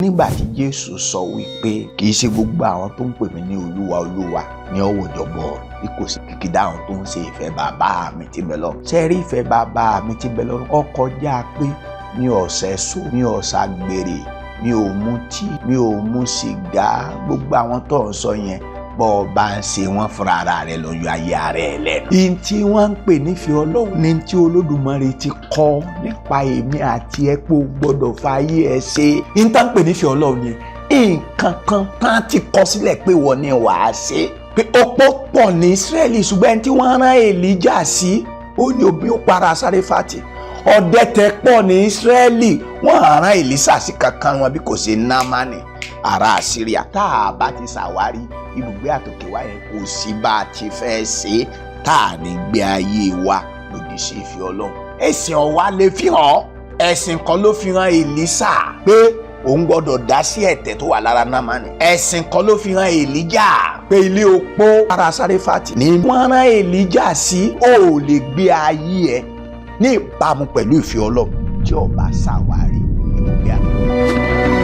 Nígbà tí Jésù sọ wípé kì í ṣe gbogbo àwọn tó ń pè mí ní Olúwa Olúwa ní ọwọ́ ìjọba bí kò sí kìkìdá àwọn tó ń ṣe ìfẹ́ bàbá mi tí ń bẹ lọ́run. Ṣé rí ìfẹ́ bàbá mi tí ń bẹ lọ́run? Ó kọjá pé mi ò ṣẹ̀ṣó, mi ò ṣàgbèrè, mi ò mutí, mi ò mu sìgá. Gbogbo àwọn tó ń sọ yẹn bọ́ ọ bá ń ṣe wọ́n fúnra ara rẹ̀ lọ yọ ayé ara ẹ̀ lẹ́nu. Ìyẹn tí wọ́n ń pè nífẹ̀ẹ́ Ọlọ́run ní tí Olódùmarè ti kọ́ nípa èmi àti ẹ pé o gbọ́dọ̀ fàyè ẹ ṣe. Ìyẹn tá ń pè nífẹ̀ẹ́ Ọlọ́run yẹn nǹkan kan tá ti kọ sílẹ̀ pé wọ́n ní wàá ṣe. Pé ọ̀pọ̀ pọ̀ ní Ísírẹ́lì ṣùgbọ́n ẹni tí wọ́n rán Èlíjà sí ó ní òbí ó para Sáréfátì. Ọ̀dẹ̀tẹ̀ pọ̀ ní Ísírẹ́lì wọ́n rán Èlíṣà sí kankan wọn bí kò ṣe Námánì ará Síríà. Tá a bá ti ṣàwárí ibùgbé àtòkè wa yẹn kò sí bá a ti fẹ́ ṣe tá a ní gbé ayé wa lòdì sí ìfẹ́ Ọlọ́run. Ẹ̀sìn ọ̀wá lè fi hàn. Ẹ̀sìn kan ló fi hàn Èlíṣà pé òun gbọ́dọ̀ dá sí ẹ̀tẹ̀ tó wà lára Námánì. Ẹ̀sìn kan ló fi hàn Èlíjà pé ilé opó ará Sáréfátì ni wọ́n rán Èlíjà sí. Ó lè gbé ayé ẹ ní ìbámu pẹ̀lú ìfẹ́ Ọlọ́run tí o bá ṣàwárí ibùgbé àtòkè.